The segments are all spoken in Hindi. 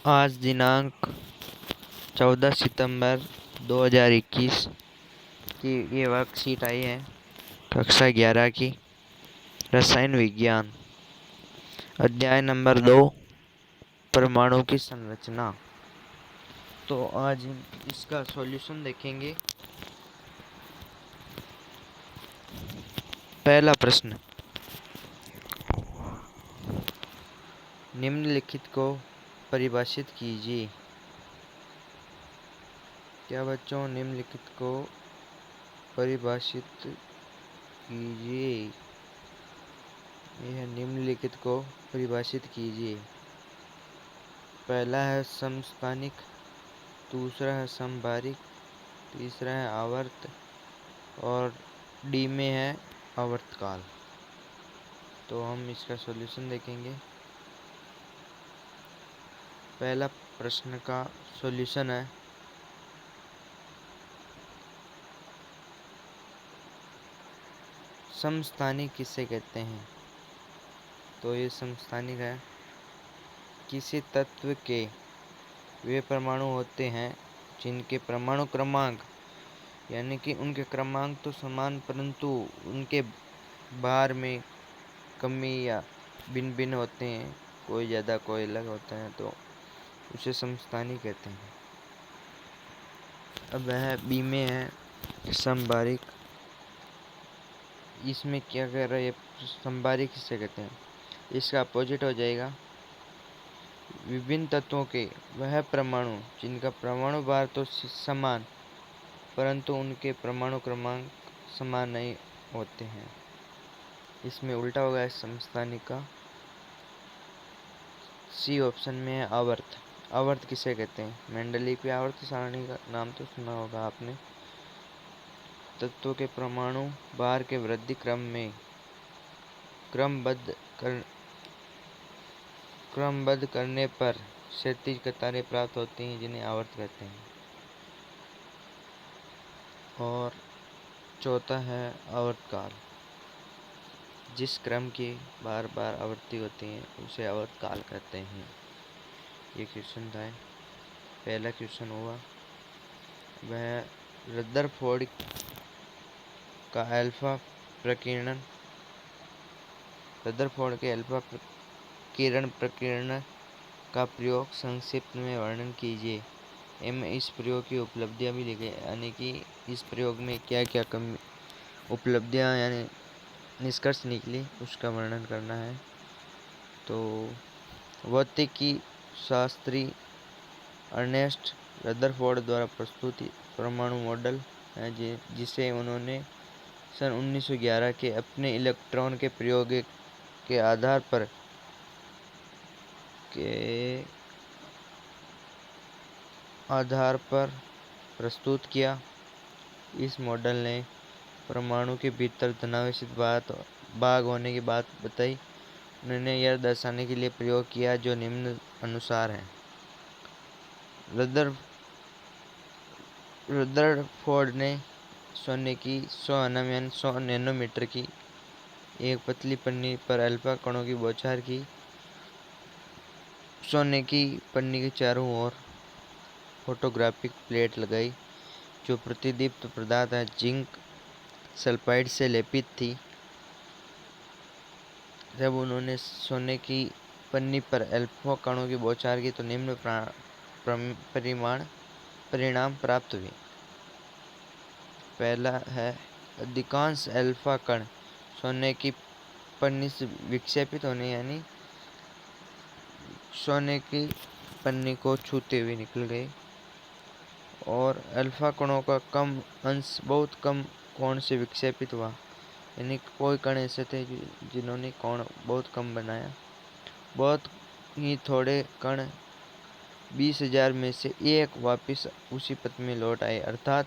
आज दिनांक 14 सितंबर 2021 की ये वर्कशीट आई है कक्षा 11 की रसायन विज्ञान अध्याय नंबर 2 परमाणु की संरचना। तो आज हम इसका सॉल्यूशन देखेंगे। पहला प्रश्न, निम्नलिखित को परिभाषित कीजिए। क्या बच्चों, निम्नलिखित को परिभाषित कीजिए। यह निम्नलिखित को परिभाषित कीजिए। पहला है समस्थानिक, दूसरा है समबारिक, तीसरा है आवर्त और डी में है आवर्तकाल। तो हम इसका सॉल्यूशन देखेंगे। पहला प्रश्न का सॉल्यूशन है, समस्थानिक किसे कहते हैं। तो ये समस्थानिक है, किसी तत्व के वे परमाणु होते हैं जिनके परमाणु क्रमांक यानी कि उनके क्रमांक तो समान परंतु उनके भार में कमी या भिन्न भिन्न होते हैं, कोई ज़्यादा कोई अलग होता है, तो उसे समस्थानिक कहते हैं। अब वह बी में है समबारिक। इसमें क्या कह रहा है, समबारिक किसे कहते हैं, इसका अपोजिट हो जाएगा। विभिन्न तत्वों के वह परमाणु जिनका परमाणु भार तो समान परंतु उनके परमाणु क्रमांक समान नहीं होते हैं। इसमें उल्टा होगा इस समस्थानिक का। सी ऑप्शन में है आवर्त। आवर्त किसे कहते हैं, मेंडलीय आवर्त सारणी का नाम तो सुना होगा आपने। तत्वों के परमाणु भार के वृद्धि क्रम में क्रमबद्ध करने पर क्षैतिज कतारें प्राप्त होती हैं, जिन्हें आवर्त कहते हैं। और चौथा है आवर्तकाल। जिस क्रम की बार बार आवृत्ति होती है उसे आवर्तकाल कहते हैं। ये क्वेश्चन था। पहला क्वेश्चन हुआ वह रदरफोर्ड का अल्फा प्रकीर्णन, रदरफोर्ड के अल्फा किरण प्रकीर्णन का प्रयोग संक्षिप्त में वर्णन कीजिए। एम इस प्रयोग की उपलब्धियां भी लिखे, यानी कि इस प्रयोग में क्या क्या कम उपलब्धियां यानी निष्कर्ष निकली उसका वर्णन करना है। तो भौतिकी शास्त्री अर्नेस्ट रदरफोर्ड द्वारा प्रस्तुत परमाणु मॉडल है जिसे उन्होंने सन 1911 के अपने इलेक्ट्रॉन के प्रयोग के आधार पर प्रस्तुत किया। इस मॉडल ने परमाणु के भीतर धनावेशित भाग होने की बात बताई। उन्होंने यह दर्शाने के लिए प्रयोग किया जो निम्न अनुसार है। रदरफोर्ड ने सोने की 100 एनएम यानी 100 नैनोमीटर की एक पतली पन्नी पर अल्फा कणों की बौछार की। सोने की पन्नी के चारों ओर फोटोग्राफिक प्लेट लगाई जो प्रतिदीप्त पदार्थ है जिंक सल्फाइड से लेपित थी। जब उन्होंने सोने की पन्नी पर अल्फा कणों की बौछार की तो निम्न परिणाम प्राप्त हुए। पहला है, अधिकांश अल्फा कण सोने की पन्नी से विक्षेपित होने यानी सोने की पन्नी को छूते हुए निकल गए और अल्फा कणों का कम अंश बहुत कम कोण से विक्षेपित हुआ, यानी कोई कण ऐसे थे जिन्होंने कोण बहुत कम बनाया। बहुत ही थोड़े कण 20,000 में से एक वापस उसी पथ में लौट आए, अर्थात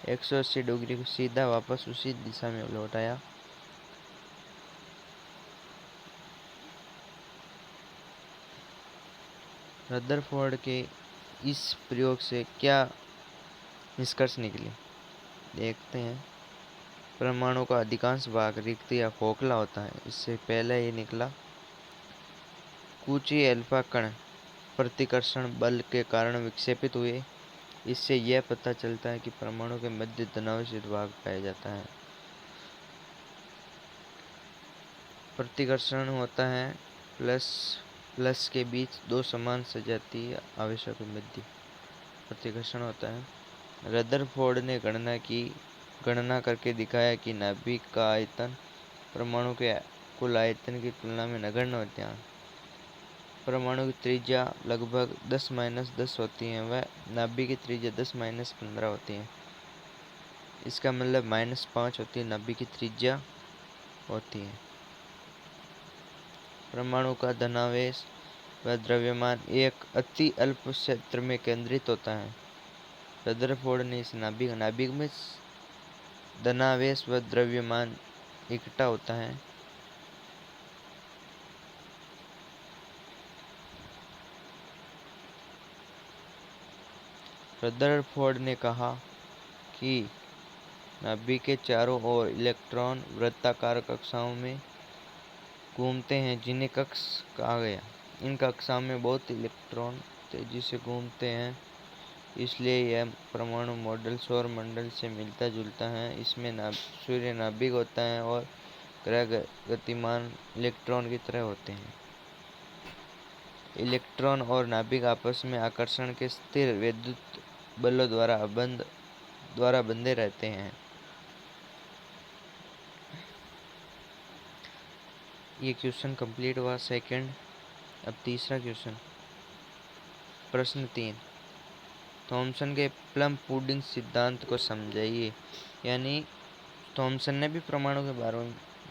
180 डिग्री को सीधा वापस उसी दिशा में लौट आया। रदरफोर्ड के इस प्रयोग से क्या निष्कर्ष निकले देखते हैं। परमाणु का अधिकांश भाग रिक्त या खोखला होता है। इससे पहले ये निकला कुछ ही अल्फा कण प्रतिकर्षण बल के कारण विक्षेपित हुए। इससे यह पता चलता है कि परमाणु के मध्य धनावेशित भाग पाया जाता है। प्रतिकर्षण होता है प्लस प्लस के बीच दो समान सजातीय आवेशों के मध्य प्रतिकर्षण होता है। रदरफोर्ड ने गणना करके दिखाया कि नाभिक का आयतन परमाणु के कुल आयतन की तुलना में नगण्य होते हैं। परमाणु की त्रिज्या लगभग 10-10 होती है, वह नाभिक की त्रिज्या 10-15 होती है। इसका मतलब -5 होती है नाभिक की त्रिज्या होती है। परमाणु का धनावेश व द्रव्यमान एक अति अल्प क्षेत्र में केंद्रित होता है। रदरफोर्ड ने इस नाभिक में धनावेश व द्रव्यमान इकट्ठा होता है। रदरफोर्ड ने कहा कि नाभिक के चारों ओर इलेक्ट्रॉन वृत्ताकार कक्षाओं में घूमते हैं, जिन्हें कक्ष कहा गया। इन कक्षाओं में बहुत इलेक्ट्रॉन तेजी से घूमते हैं, इसलिए यह परमाणु मॉडल सौर मंडल से मिलता जुलता है। इसमें सूर्य नाभिक होता है और ग्रह गतिमान इलेक्ट्रॉन की तरह होते हैं। इलेक्ट्रॉन और नाभिक आपस में आकर्षण के स्थिर विद्युत बलों द्वारा बंधे रहते हैं। ये क्वेश्चन कंप्लीट हुआ सेकंड। अब तीसरा क्वेश्चन, प्रश्न 3, थॉमसन के प्लम पुडिंग सिद्धांत को समझाइए। यानी थॉमसन ने भी परमाणु के बारे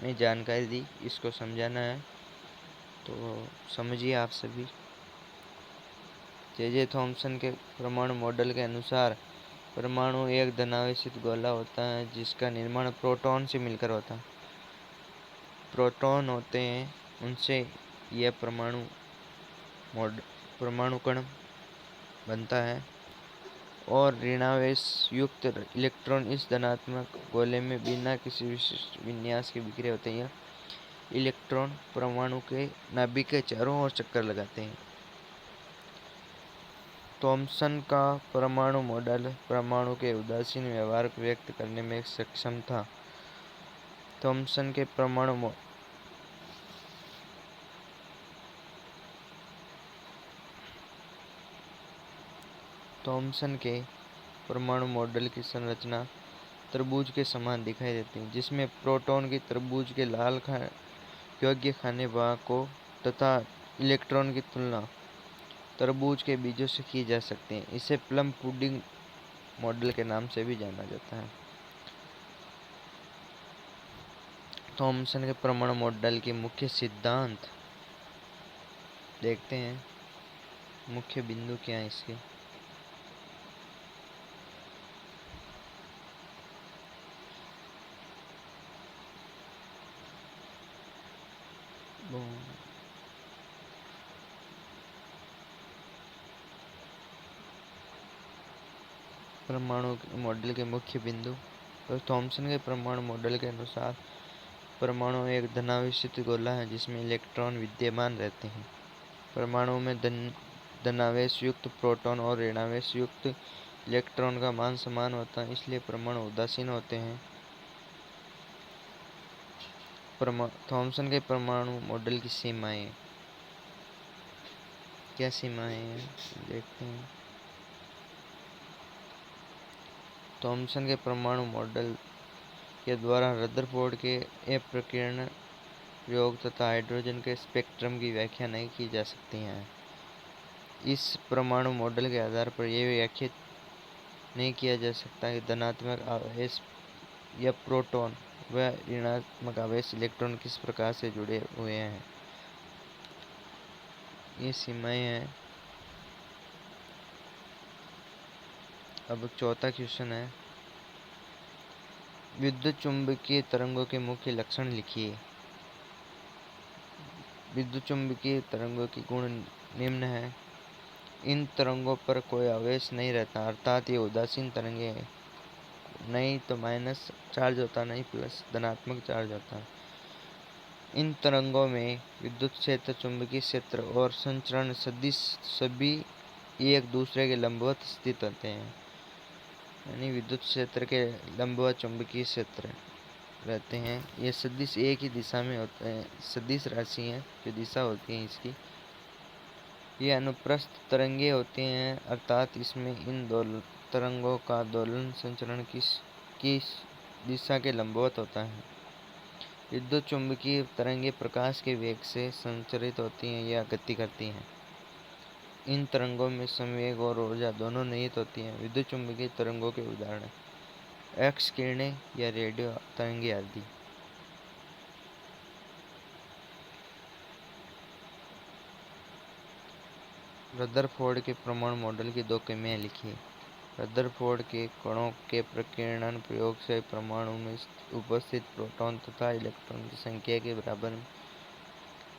में जानकारी दी, इसको समझाना है। तो समझिए आप सभी। जे थॉमसन के परमाणु मॉडल के अनुसार परमाणु एक धनावेशित गोला होता है जिसका निर्माण प्रोटॉन से मिलकर होता है। प्रोटॉन होते हैं, उनसे यह परमाणु कण बनता है और ऋणावेश युक्त इलेक्ट्रॉन इस धनात्मक गोले में बिना किसी विशिष्ट विन्यास के बिखरे होते हैं। इलेक्ट्रॉन परमाणु के नाभिक के चारों ओर चक्कर लगाते हैं। थॉमसन का परमाणु मॉडल परमाणु के उदासीन व्यवहार को व्यक्त करने में सक्षम था। थॉमसन के परमाणु मॉडल की संरचना तरबूज के समान दिखाई देती है, जिसमें प्रोटॉन की तरबूज के लाल योग्य खाने भाग को तथा इलेक्ट्रॉन की तुलना तरबूज के बीजों से की जा सकती है। इसे प्लम पुडिंग मॉडल के नाम से भी जाना जाता है। थॉमसन के परमाणु मॉडल के मुख्य सिद्धांत देखते हैं। मुख्य बिंदु क्या है इसके। परमाणु मॉडल के मुख्य बिंदु। तो थॉमसन के परमाणु मॉडल के अनुसार परमाणु एक धनावेशित गोला है जिसमें इलेक्ट्रॉन विद्यमान रहते हैं। परमाणु में धनावेश युक्त प्रोटॉन और ऋणावेश युक्त इलेक्ट्रॉन का मान समान होता है, इसलिए परमाणु उदासीन होते हैं। थॉमसन के परमाणु मॉडल की सीमाएं, क्या सीमाएं हैं देखते हैं। थॉमसन के परमाणु मॉडल के द्वारा रदरफोर्ड के अपवर्तन प्रयोग तथा हाइड्रोजन के स्पेक्ट्रम की व्याख्या नहीं की जा सकती है। इस परमाणु मॉडल के आधार पर यह व्याख्या नहीं किया जा सकता कि धनात्मक आवेश या प्रोटॉन व ऋणात्मक आवेश इलेक्ट्रॉन किस प्रकार से जुड़े हुए हैं। ये सीमाएं हैं। अब चौथा क्वेश्चन है, विद्युत चुंबकीय तरंगों के मुख्य लक्षण लिखिए। विद्युत चुंबकीय तरंगों की गुण निम्न है। इन तरंगों पर कोई आवेश नहीं रहता, अर्थात ये उदासीन तरंगे हैं। नहीं तो माइनस चार्ज होता, नहीं प्लस धनात्मक चार्ज होता है। इन तरंगों में विद्युत क्षेत्र, चुंबकीय क्षेत्र और संचरण सदिश सभी एक दूसरे के लंबवत स्थित होते हैं। यानी विद्युत क्षेत्र के लंबवत चुंबकीय क्षेत्र रहते हैं। ये सदिश एक ही दिशा में होते हैं। सदिश राशि है जो दिशा होती है इसकी। ये अनुप्रस्थ तरंगे होती हैं, अर्थात इसमें इन तरंगों का दोलन संचरण किस दिशा के लंबवत होता है। विद्युत चुंबकीय तरंगें प्रकाश के वेग से संचरित होती हैं या गति करती हैं। इन तरंगों में संवेग और ऊर्जा दोनों निहित होती हैं। विद्युत चुंबकीय तरंगों के उदाहरण एक्स किरणें या रेडियो तरंगें आदि। रदरफोर्ड के परमाणु मॉडल की 2 कमियां लिखिए। रदरफोर्ड के कणों के प्रकीर्णन प्रयोग से परमाणु में उपस्थित प्रोटॉन तथा इलेक्ट्रॉन की संख्या के बारे में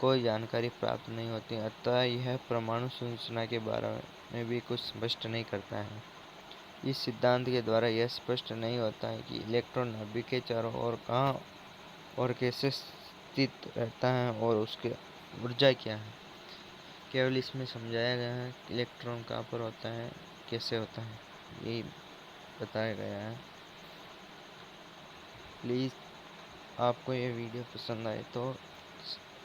कोई जानकारी प्राप्त नहीं होती, अतः यह परमाणु संरचना के बारे में भी कुछ स्पष्ट नहीं करता है। इस सिद्धांत के द्वारा यह स्पष्ट नहीं होता है कि इलेक्ट्रॉन नाभिक के चारों ओर कहाँ और कैसे स्थित रहता है और उसकी ऊर्जा क्या है। केवल इसमें समझाया गया है कि इलेक्ट्रॉन कहाँ पर होता है, कैसे होता है, यही बताया गया है। प्लीज़ आपको ये वीडियो पसंद आए तो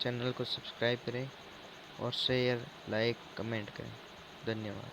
चैनल को सब्सक्राइब करें और शेयर, लाइक, कमेंट करें। धन्यवाद।